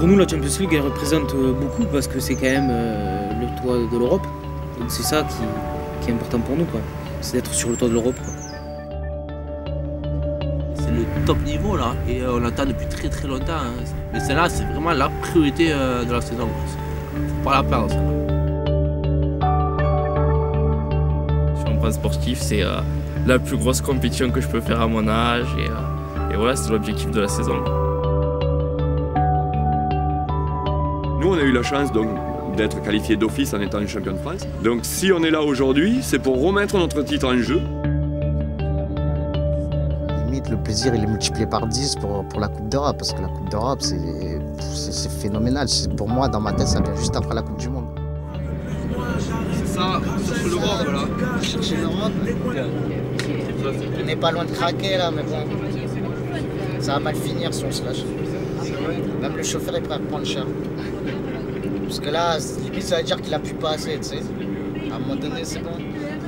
Pour nous, la Champions League, elle représente beaucoup parce que c'est quand même le toit de l'Europe. Donc c'est ça qui est important pour nous, quoi. C'est d'être sur le toit de l'Europe. C'est le top niveau là, et on l'attend depuis très très longtemps. Hein. Mais celle-là, c'est vraiment la priorité de la saison. Faut pas la perdre, celle-là. Sur un plan sportif, c'est la plus grosse compétition que je peux faire à mon âge. Et voilà, c'est l'objectif de la saison. Nous, on a eu la chance d'être qualifiés d'office en étant champion de France. Donc si on est là aujourd'hui, c'est pour remettre notre titre en jeu. Limite, le plaisir il est multiplié par 10 pour la Coupe d'Europe, parce que la Coupe d'Europe, c'est phénoménal. Pour moi, dans ma tête, ça vient juste après la Coupe du Monde. C'est ça, chercher l'Europe là. Chercher l'Europe. On n'est pas loin de craquer là, mais bon, ça va mal finir si on se lâche. Même le chauffeur est prêt à prendre cher. Parce que là, limite, ça veut dire qu'il a pu pas assez, tu sais. À un moment donné, c'est bon.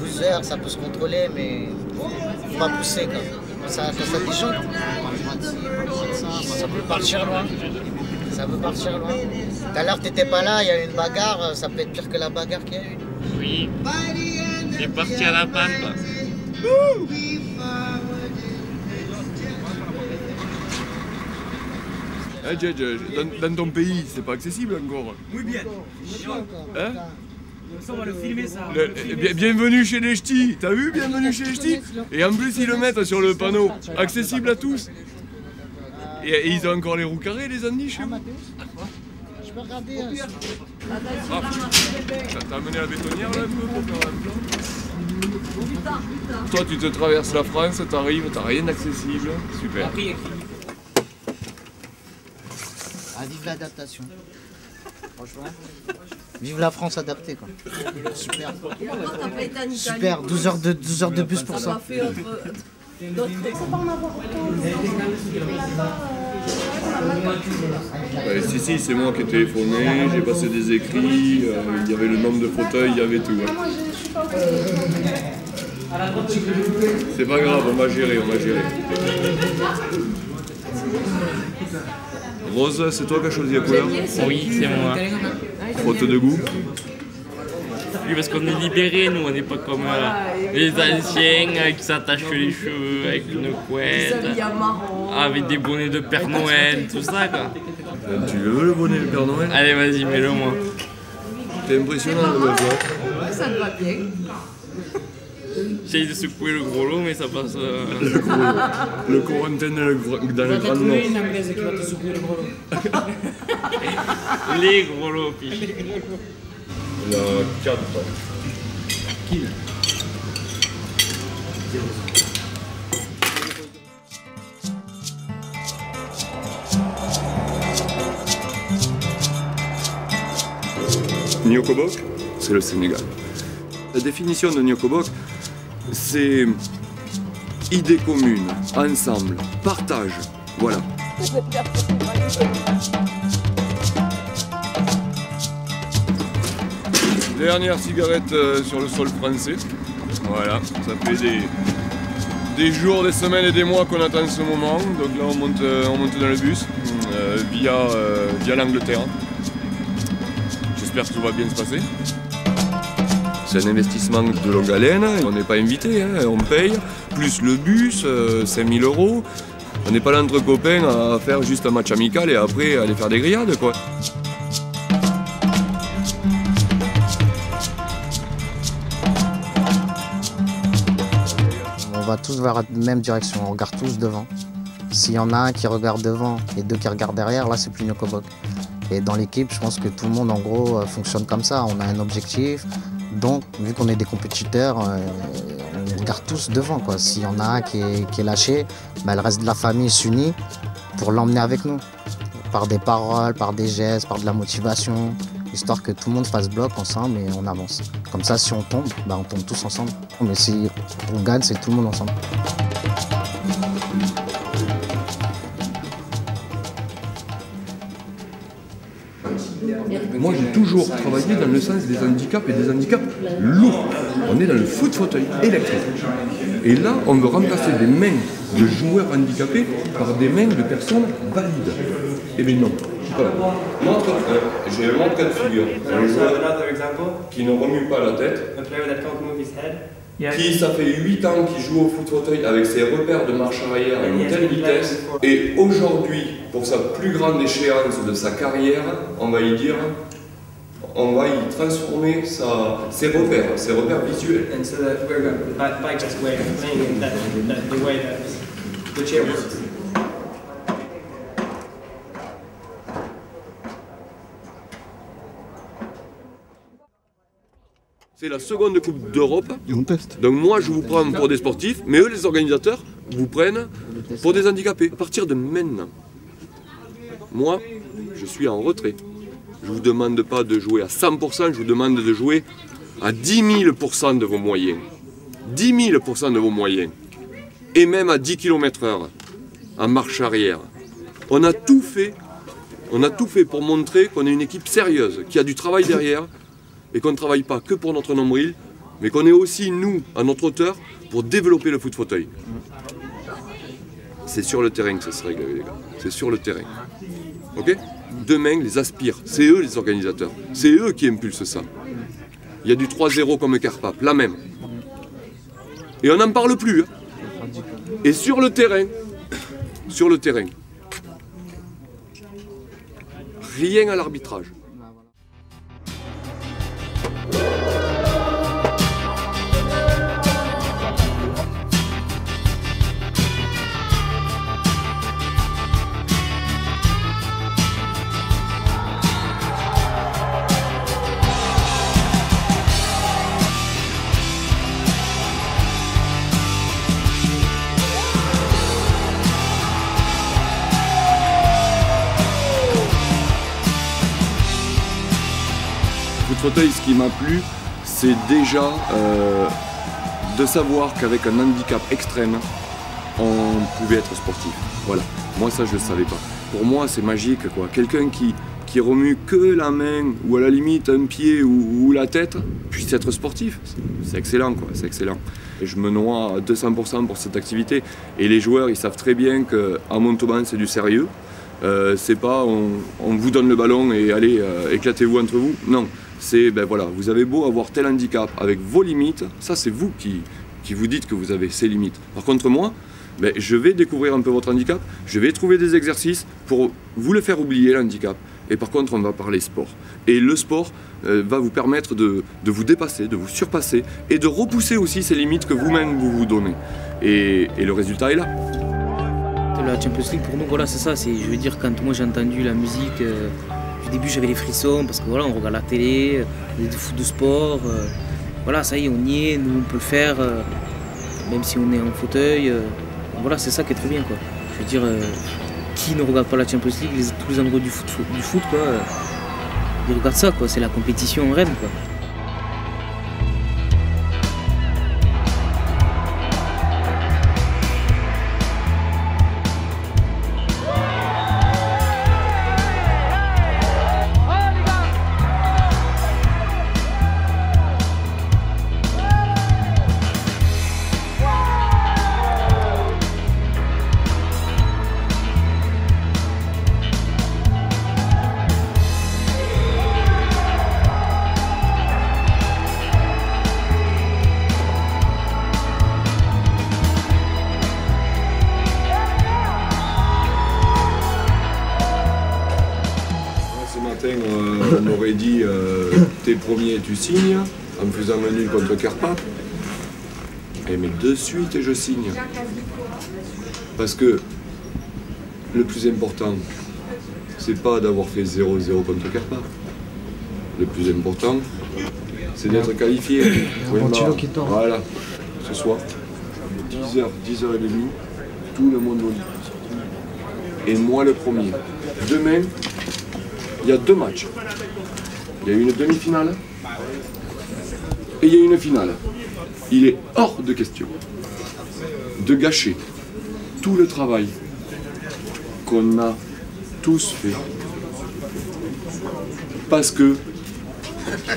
12 heures, ça peut se contrôler, mais faut pas pousser, quoi. Quand ça déchante, ça peut partir loin. Ça peut partir loin. Tout à l'heure, t'étais pas là, il y a eu une bagarre, ça peut être pire que la bagarre qu'il y a eu. Oui, c'est parti à la panne, quoi. Hey, Djedj, dans ton pays, c'est pas accessible encore. Oui, bien. Hein? Ça, on va le filmer, ça. Bienvenue chez les ch'tis, t'as vu? Bienvenue chez les ch'tis. Et en plus, ils le mettent sur le panneau, accessible à tous. Et ils ont encore les roues carrées, les Andis, chez vous? Je peux regarder. Ah, t'as amené la bétonnière là un peu pour faire un plan? Toi, tu te traverses la France, t'arrives, t'as rien d'accessible. Super. Ah, vive l'adaptation. Franchement. Vive la France adaptée, quoi. Super. Super, 12 heures de bus pour ça. Si, c'est moi qui ai téléphoné, j'ai passé des écrits, il y avait le nombre de fauteuils, il y avait tout. Hein. C'est pas grave, on va gérer. Rose, c'est toi qui as choisi la couleur? Oui, c'est moi. Faute de goût? Oui, parce qu'on est libérés, nous, on n'est pas comme les anciens qui s'attachent les cheveux avec une couette, avec des bonnets de Père Noël, tout ça, quoi. Tu le veux, le bonnet du Père Noël? Allez, vas-y, mets-le moi. T'es impressionnant, le gosse, hein? Ça te va bien. J'essaye de secouer le gros lot, mais ça passe. Le Corentin dans le Grand Nord. Une anglaise qui va te secouer le gros lot. Les gros lots, puis. Il y a 4. Qui? Nyokobok, c'est le Sénégal. La définition de Nyokobok, c'est idée commune, ensemble, partage, voilà. Dernière cigarette sur le sol français. Voilà, ça fait des jours, des semaines et des mois qu'on attend ce moment. Donc là on monte dans le bus via l'Angleterre. J'espère que tout va bien se passer. C'est un investissement de longue haleine, on n'est pas invité, hein, on paye, plus le bus, 5 000 €. On n'est pas là entre copains à faire juste un match amical et après aller faire des grillades, quoi. On va tous vers la même direction, on regarde tous devant. S'il y en a un qui regarde devant et deux qui regardent derrière, là c'est plus Nyokobok. Et dans l'équipe, je pense que tout le monde en gros fonctionne comme ça, on a un objectif. Donc, vu qu'on est des compétiteurs, on regarde tous devant, quoi. S'il y en a un qui est lâché, bah, le reste de la famille s'unit pour l'emmener avec nous. Par des paroles, par des gestes, par de la motivation, histoire que tout le monde fasse bloc ensemble et on avance. Comme ça, si on tombe, bah, on tombe tous ensemble. Mais si on gagne, c'est tout le monde ensemble. Moi, j'ai toujours travaillé dans le sens des handicaps et des handicaps lourds. On est dans le foot fauteuil électrique. Et là, on veut remplacer des mains de joueurs handicapés par des mains de personnes valides. Eh bien non, J'ai un autre cas de figure. Un joueur qui ne remue pas la tête, qui ça fait 8 ans qu'il joue au foot fauteuil avec ses repères de marche arrière à une telle vitesse, et aujourd'hui, pour sa plus grande échéance de sa carrière, on va y dire, on va y transformer ses repères visuels. And so that we're going to bike this way of playing the way that the chair works. C'est la seconde Coupe d'Europe. Donc moi je vous prends pour des sportifs, mais eux les organisateurs vous prennent pour des handicapés. À partir de maintenant, moi je suis en retrait. Je ne vous demande pas de jouer à 100%, je vous demande de jouer à 10 000% de vos moyens. 10 000% de vos moyens. Et même à 10 km/h, en marche arrière. On a tout fait pour montrer qu'on est une équipe sérieuse, qui a du travail derrière, et qu'on ne travaille pas que pour notre nombril, mais qu'on est aussi, nous, à notre hauteur, pour développer le foot fauteuil. C'est sur le terrain que ça se règle, les gars. C'est sur le terrain. Ok ? Demain, les aspires, c'est eux les organisateurs. C'est eux qui impulsent ça. Il y a du 3-0 comme Carpap, la même. Et on n'en parle plus. Hein. Et sur le terrain, rien à l'arbitrage. Fauteuil, ce qui m'a plu, c'est déjà de savoir qu'avec un handicap extrême, on pouvait être sportif. Voilà, moi ça je ne le savais pas. Pour moi c'est magique quoi. Quelqu'un qui remue que la main ou à la limite un pied ou la tête puisse être sportif. C'est excellent quoi, c'est excellent. Et je me noie à 200% pour cette activité. Et les joueurs ils savent très bien qu'à Montauban c'est du sérieux. C'est pas on vous donne le ballon et allez éclatez-vous entre vous. Non. C'est, ben voilà, vous avez beau avoir tel handicap avec vos limites, ça c'est vous qui vous dites que vous avez ces limites. Par contre moi, ben, je vais découvrir un peu votre handicap, je vais trouver des exercices pour vous le faire oublier l'handicap. Et par contre on va parler sport. Et le sport va vous permettre de vous dépasser, de vous surpasser et de repousser aussi ces limites que vous-même vous vous donnez. Et le résultat est là. La Champions League pour nous, voilà, c'est ça. Je veux dire, quand moi j'ai entendu la musique, au début j'avais les frissons parce que voilà, on regarde la télé, des foot de sport, voilà, ça y est, on y est, nous on peut le faire, même si on est en fauteuil. Voilà, c'est ça qui est trop bien quoi. Je veux dire, qui ne regarde pas la Champions League, tous les endroits du foot quoi, ils regardent ça quoi, c'est la compétition en rêve quoi. On m'aurait dit t'es premier, tu signes, en me faisant un nul contre Carpap. Et mais de suite je signe. Parce que le plus important, c'est pas d'avoir fait 0-0 contre Carpap. Le plus important, c'est d'être qualifié. Voilà, ce soir, 10h, 10h30, tout le monde au lit. Et moi le premier. Demain, il y a 2 matchs. Il y a une demi-finale et il y a une finale. Il est hors de question de gâcher tout le travail qu'on a tous fait parce que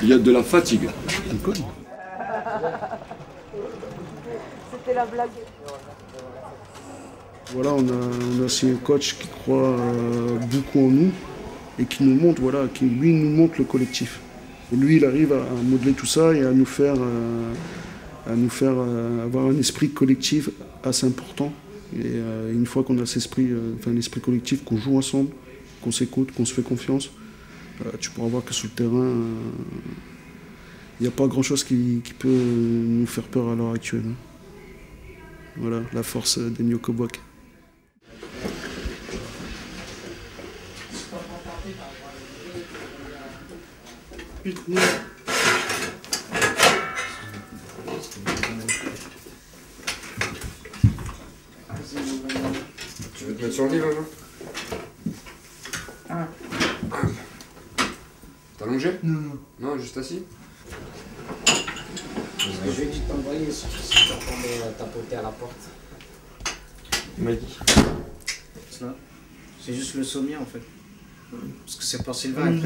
il y a de la fatigue. C'était la blague. Voilà, on a aussi un coach qui croit beaucoup en nous. et qui nous montre, voilà, qui lui nous montre le collectif. Et lui, il arrive à modeler tout ça et à nous faire avoir un esprit collectif assez important. Et une fois qu'on a cet esprit, l'esprit collectif, qu'on joue ensemble, qu'on s'écoute, qu'on se fait confiance, tu pourras voir que sur le terrain, il n'y a pas grand-chose qui peut nous faire peur à l'heure actuelle. Voilà, la force des Nyokobok. Tu veux te mettre sur le lit, là? T'as allongé? Non. Non, juste assis? Je lui ai dit de t'envoyer si tu entendais tapoter à la porte. Il m'a dit. C'est juste le sommier en fait. Parce que c'est pour Sylvain, il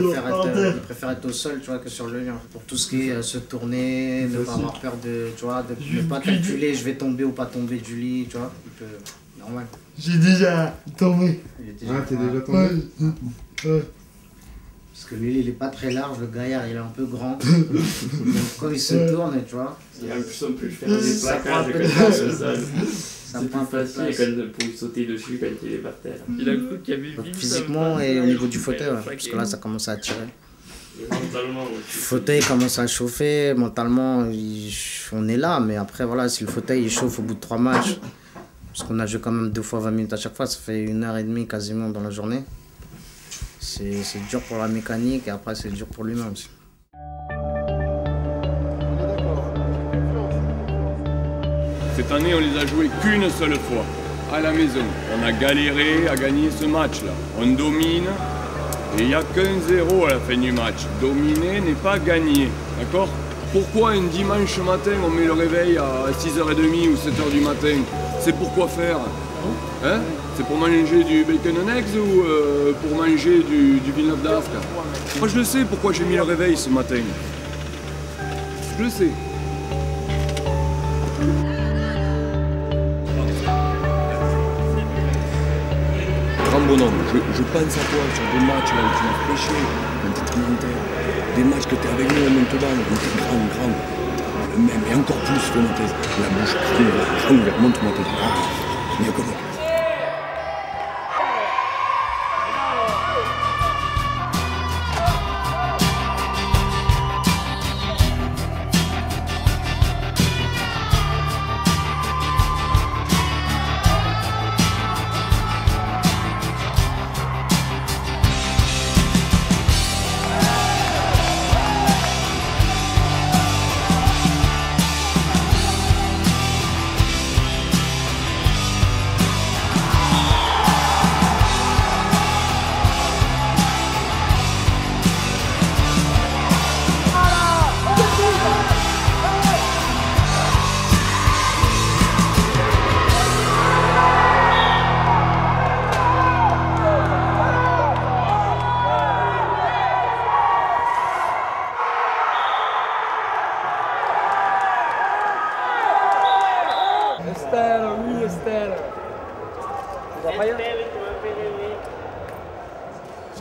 préfère être au sol, tu vois, que sur le lit. Pour tout ce qui est se tourner, ne pas avoir peur de, tu vois, de ne pas calculer, je vais tomber ou pas tomber du lit, tu vois. Normal. J'ai déjà tombé. T'es déjà tombé? Ouais. Parce que lui, il est pas très large, le gaillard, il est un peu grand. Donc quand il se tourne, tu vois. Et en plus, on peut faire des plaquages comme ça, ça. C'est plus facile pour sauter dessus quand il est par terre. Il a cru qu'il y avait vu physiquement et au niveau du fauteuil, ouais, parce que là, ça commence à attirer. Et mentalement aussi. Le fauteuil commence à chauffer, mentalement, on est là, mais après, voilà, si le fauteuil il chauffe au bout de 3 matchs, parce qu'on a joué quand même 2 fois 20 minutes à chaque fois, ça fait 1h30 quasiment dans la journée. C'est dur pour la mécanique et après, c'est dur pour lui-même aussi. Cette année, on les a joués qu'une seule fois, à la maison. On a galéré à gagner ce match-là. On domine et il n'y a qu'un 0 à la fin du match. Dominer n'est pas gagner, d'accord? Pourquoi un dimanche matin, on met le réveil à 6h30 ou 7h du matin? C'est pour quoi faire? Hein? C'est pour manger du bacon and eggs ou pour manger du Villeneuve d'Ascq? Moi, je le sais pourquoi j'ai mis le réveil ce matin. Je le sais. Grand bonhomme, je pense à toi sur des matchs là où tu m'as prêché, un petit commentaire, des matchs que tu es avec nous maintenant, où tu es grand, le même, et encore plus, fais-moi tes, la bouche grande ouverte, montre-moi tes bras, mieux que moi.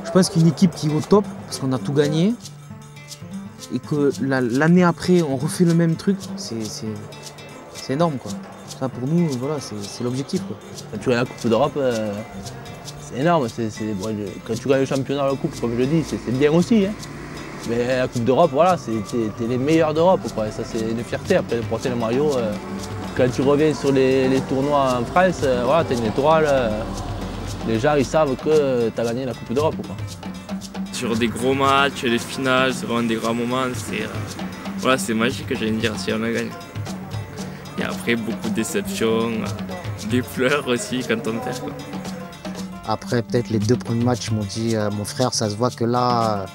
Je pense qu'une équipe qui est au top, parce qu'on a tout gagné, et que l'année après on refait le même truc, c'est énorme quoi. Ça pour nous, voilà, c'est l'objectif quoi. Quand tu gagnes la Coupe d'Europe, c'est énorme. Bon, quand tu gagnes le championnat, la Coupe, comme je le dis, c'est bien aussi. Hein. Mais la Coupe d'Europe, voilà, t'es les meilleurs d'Europe. Ça c'est une fierté. Après de porter le maillot, quand tu reviens sur les tournois en France, voilà, t'as une étoile. Les gens ils savent que tu as gagné la Coupe d'Europe. Sur des gros matchs, les finales, c'est vraiment des grands moments. Voilà, c'est magique, j'allais dire, si on a gagné. Et après, beaucoup de déceptions, des pleurs aussi quand on perd. Quoi. Après, peut-être les 2 premiers matchs, ils m'ont dit mon frère, ça se voit que là,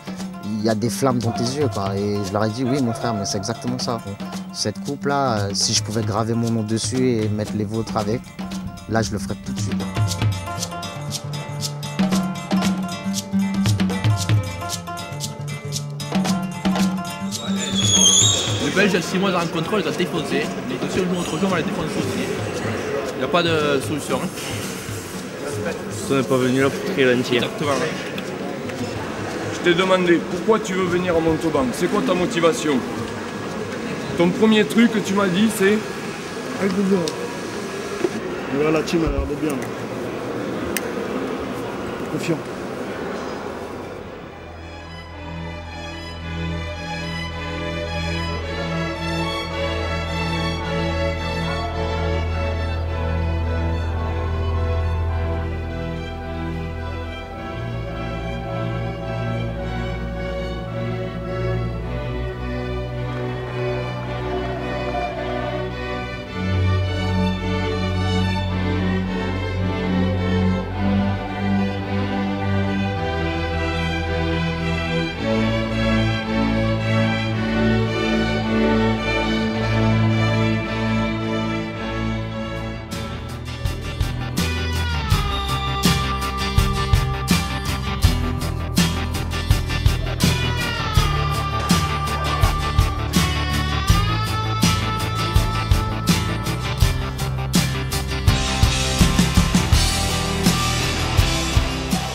il y a des flammes dans tes yeux. Quoi. Et je leur ai dit oui, mon frère, mais c'est exactement ça. Cette coupe-là, si je pouvais graver mon nom dessus et mettre les vôtres avec, là, je le ferais tout de suite. Le Belge, 6 mois dans le contrôle, il a défoncé. Mais si on joue autre jour, on va les défoncer aussi. Il n'y a pas de solution. On n'est pas venu là pour trier l'entier. Exactement. t'ai demandé pourquoi tu veux venir à Montauban, c'est quoi ta motivation? Ton premier truc que tu m'as dit, c'est... Là, la team a l'air de bien. Là. Confiant.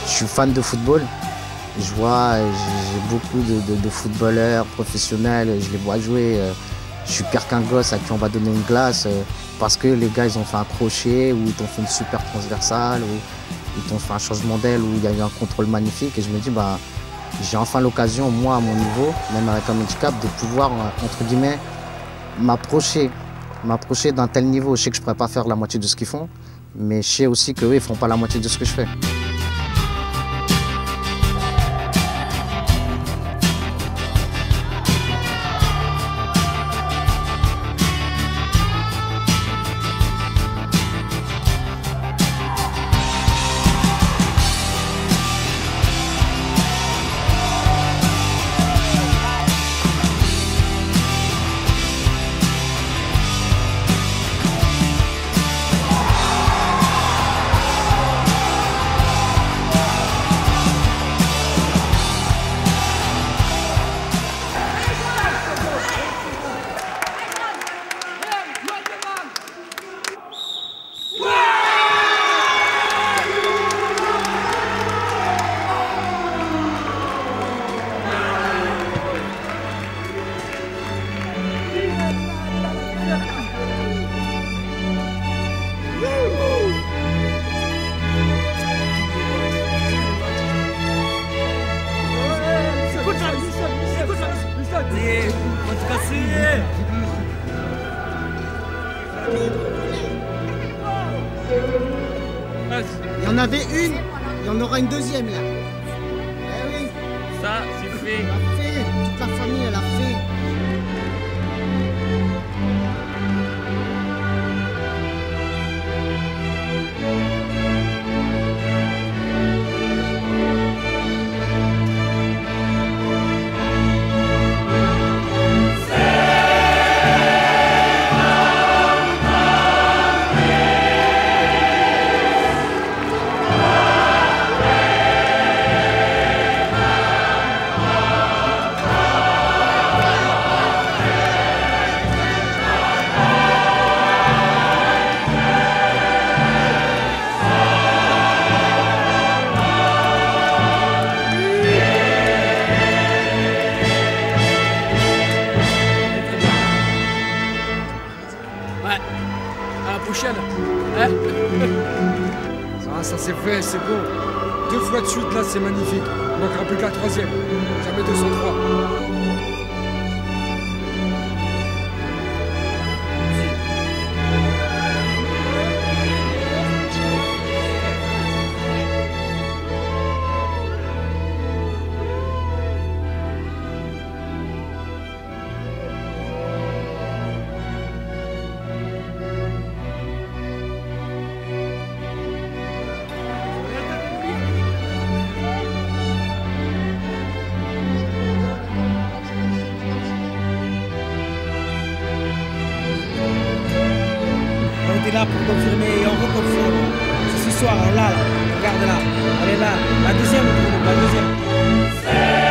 Je suis fan de football. Je vois, j'ai beaucoup de footballeurs professionnels, je les vois jouer. Je suis pire qu'un gosse à qui on va donner une glace parce que les gars ils ont fait un crochet ou ils t'ont fait une super transversale ou ils t'ont fait un changement d'aile où il y a eu un contrôle magnifique et je me dis bah j'ai enfin l'occasion moi à mon niveau, même avec un handicap, de pouvoir entre guillemets m'approcher d'un tel niveau. Je sais que je ne pourrais pas faire la moitié de ce qu'ils font, mais je sais aussi qu'eux ils ne feront pas la moitié de ce que je fais. Il y en avait une, il y en aura une deuxième là. Eh oui. Ça, c'est fait. Elle a fait, toute la famille elle a fait. Ça c'est fait, c'est bon. 2 fois de suite là, c'est magnifique. Il manquera plus que la 3e. Jamais 203. On est là pour confirmer et on reconfirme. C'est ce soir, là, regarde là. Elle est là. La deuxième, la deuxième.